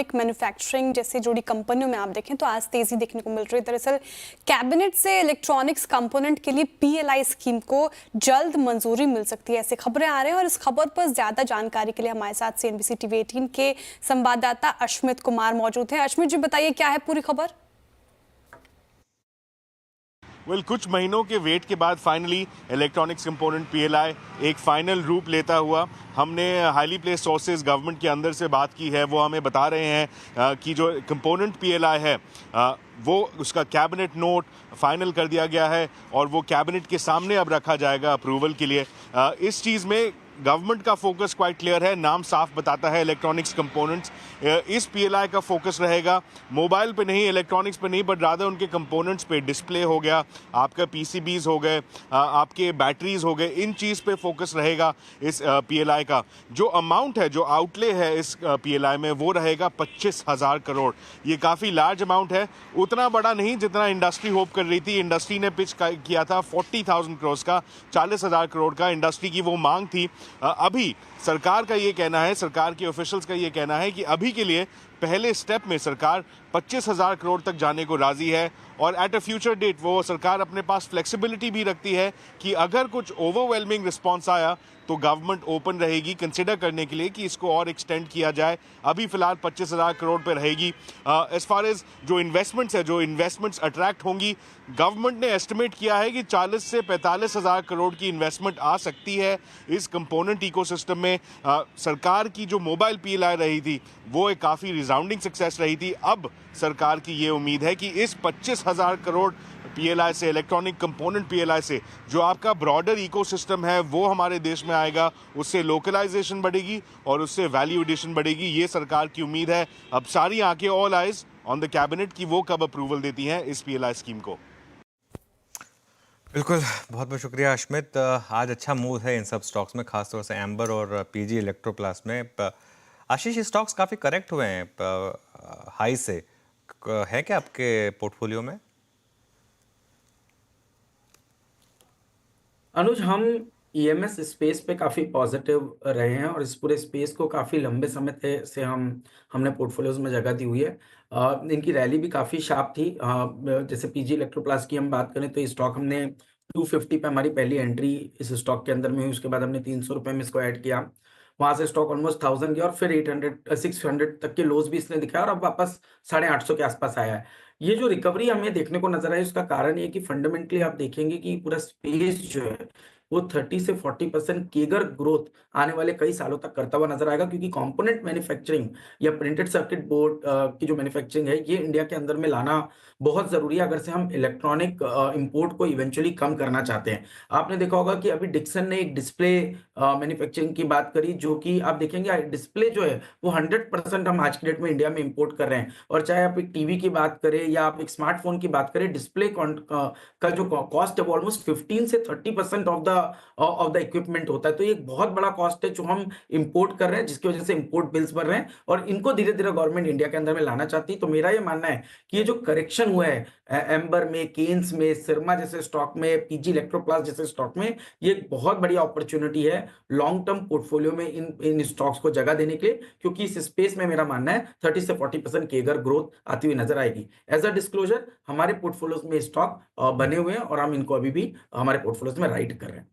Electronic manufacturing जैसे जुड़ी कंपनियों में आप देखें तो आज तेजी देखने को मिल रही है। दरअसल कैबिनेट से इलेक्ट्रॉनिक्स कंपोनेंट के लिए पीएलआई स्कीम को जल्द मंजूरी मिल सकती है, ऐसे खबरें आ रहे हैं। और इस खबर पर ज्यादा जानकारी के लिए हमारे साथ सीएनबीसी टीवी 18 के संवाददाता अश्मित कुमार मौजूद हैं। अश्मित जी, बताइए क्या है पूरी खबर। कुछ महीनों के वेट के बाद फाइनली इलेक्ट्रॉनिक्स कंपोनेंट पीएलआई एक फाइनल रूप लेता हुआ, हमने हाईली प्लेस्ड सोर्सेज गवर्नमेंट के अंदर से बात की है। वो हमें बता रहे हैं कि जो कंपोनेंट पीएलआई है वो उसका कैबिनेट नोट फाइनल कर दिया गया है और वो कैबिनेट के सामने अब रखा जाएगा अप्रूवल के लिए। इस चीज़ में गवर्नमेंट का फोकस क्वाइट क्लियर है, नाम साफ बताता है इलेक्ट्रॉनिक्स कंपोनेंट्स। इस पीएलआई का फोकस रहेगा मोबाइल पे नहीं, इलेक्ट्रॉनिक्स पे नहीं, बट रादर उनके कंपोनेंट्स पे। डिस्प्ले हो गया, आपका पीसीबीज हो गए, आपके बैटरीज हो गए, इन चीज़ पे फोकस रहेगा इस पीएलआई का। जो अमाउंट है, जो आउटले है इस पीएलआई में, वो रहेगा 25,000 करोड़। ये काफ़ी लार्ज अमाउंट है, उतना बड़ा नहीं जितना इंडस्ट्री होप कर रही थी। इंडस्ट्री ने पिच किया था 40,000 करोड़ का, 40,000 करोड़ का इंडस्ट्री की वो मांग थी। अभी सरकार का ये कहना है, सरकार के ऑफिशियल्स का ये कहना है कि अभी के लिए पहले स्टेप में सरकार 25,000 करोड़ तक जाने को राजी है और एट अ फ्यूचर डेट वो सरकार अपने पास फ्लेक्सिबिलिटी भी रखती है कि अगर कुछ ओवरवेलमिंग रिस्पॉन्स आया तो गवर्नमेंट ओपन रहेगी कंसिडर करने के लिए कि इसको और एक्सटेंड किया जाए। अभी फिलहाल 25,000 करोड़ पे रहेगी। एज फार एज जो इन्वेस्टमेंट्स है, जो इन्वेस्टमेंट्स अट्रैक्ट होंगी, गवर्नमेंट ने एस्टिमेट किया है कि 40 से 45,000 करोड़ की इन्वेस्टमेंट आ सकती है इस कंपोनेंट इकोसिस्टम में। सरकार की जो मोबाइल पीएलआई रही थी वो एक काफ़ी रिसाउंडिंग सक्सेस रही थी। अब सरकार की ये उम्मीद है कि इस 25,000 करोड़ पीएलआई से, इलेक्ट्रॉनिक कंपोनेंट पीएलआई से, जो आपका ब्रॉडर इकोसिस्टम है वो हमारे देश में आएगा, उससे लोकलाइजेशन बढ़ेगी और उससे वैल्यू एडिशन बढ़ेगी। ये सरकार की उम्मीद है। अब सारी आंखें, all eyes on the cabinet की वो कब अप्रूवल देती हैं इस पीएलआई स्कीम को। बिल्कुल, बहुत बहुत शुक्रिया अश्मित। आज अच्छा मूड है इन सब स्टॉक्स में, खासतौर से एम्बर और पीजी इलेक्ट्रोप्लास्ट में। आशीष, स्टॉक्स काफ़ी करेक्ट हुए हैं हाई से, है क्या आपके पोर्टफोलियो में? अनुज, हम ईएमएस स्पेस पे काफ़ी पॉजिटिव रहे हैं और इस पूरे स्पेस को काफ़ी लंबे समय से हमने पोर्टफोलियोज में जगह दी हुई है। इनकी रैली भी काफ़ी शार्प थी। जैसे पीजी इलेक्ट्रोप्लास्ट की हम बात करें तो ये स्टॉक हमने 250 पे हमारी पहली एंट्री इस स्टॉक के अंदर में हुई। उसके बाद हमने 300 रुपये में इसको ऐड किया। वहाँ से स्टॉक ऑलमोस्ट 1000 गया और फिर 600 तक के लोज भी इसने दिखाया और अब वापस 850 के आसपास आया है। ये जो रिकवरी हमें देखने को नजर आई, उसका कारण ये कि फंडामेंटली आप देखेंगे कि पूरा स्पेस जो है वो 30 से 40% केगर ग्रोथ आने वाले कई सालों तक करता हुआ नजर आएगा, क्योंकि कंपोनेंट मैन्युफैक्चरिंग या प्रिंटेड सर्किट बोर्ड की जो मैन्युफैक्चरिंग है ये इंडिया के अंदर में लाना बहुत जरूरी है अगर से हम इलेक्ट्रॉनिक इंपोर्ट को इवेंचुअली कम करना चाहते हैं। आपने देखा होगा कि अभी डिक्सन ने एक डिस्प्ले मैन्युफैक्चरिंग की बात करी, जो कि आप देखेंगे डिस्प्ले जो है वो 100% हम आज की डेट में इंडिया में इंपोर्ट कर रहे हैं। और चाहे आप एक टीवी की बात करें या आप एक स्मार्टफोन की बात करें, डिस्प्ले का जो कॉस्ट है वो ऑलमोस्ट 15 से 30% ऑफ द इक्विपमेंट होता है। तो ये एक बहुत बड़ा कॉस्ट है जो हम इंपोर्ट कर रहे हैं, जिसकी वजह से इंपोर्ट बिल्स बढ़ रहे हैं और इनको धीरे धीरे गवर्नमेंट इंडिया के अंदर में लाना चाहती है। तो मेरा ये मानना है कि ये जो करेक्शन हुआ है एम्बर में, केन्स में, सिरमा जैसे स्टॉक में, पीजी इलेक्ट्रोप्लास्ट जैसे स्टॉक में, ये एक बहुत बड़ी अपॉर्चुनिटी है लॉन्ग टर्म पोर्टफोलियो में इन स्टॉक्स को जगह देने के लिए, क्योंकि इस स्पेस में मेरा मानना है 30 से 40% केगर ग्रोथ आती हुई नजर आएगी। एज अ डिस्क्लोजर, हमारे पोर्टफोलियोज में स्टॉक बने हुए हैं और हम इनको अभी भी हमारे पोर्टफोलियोज में राइट कर रहे हैं।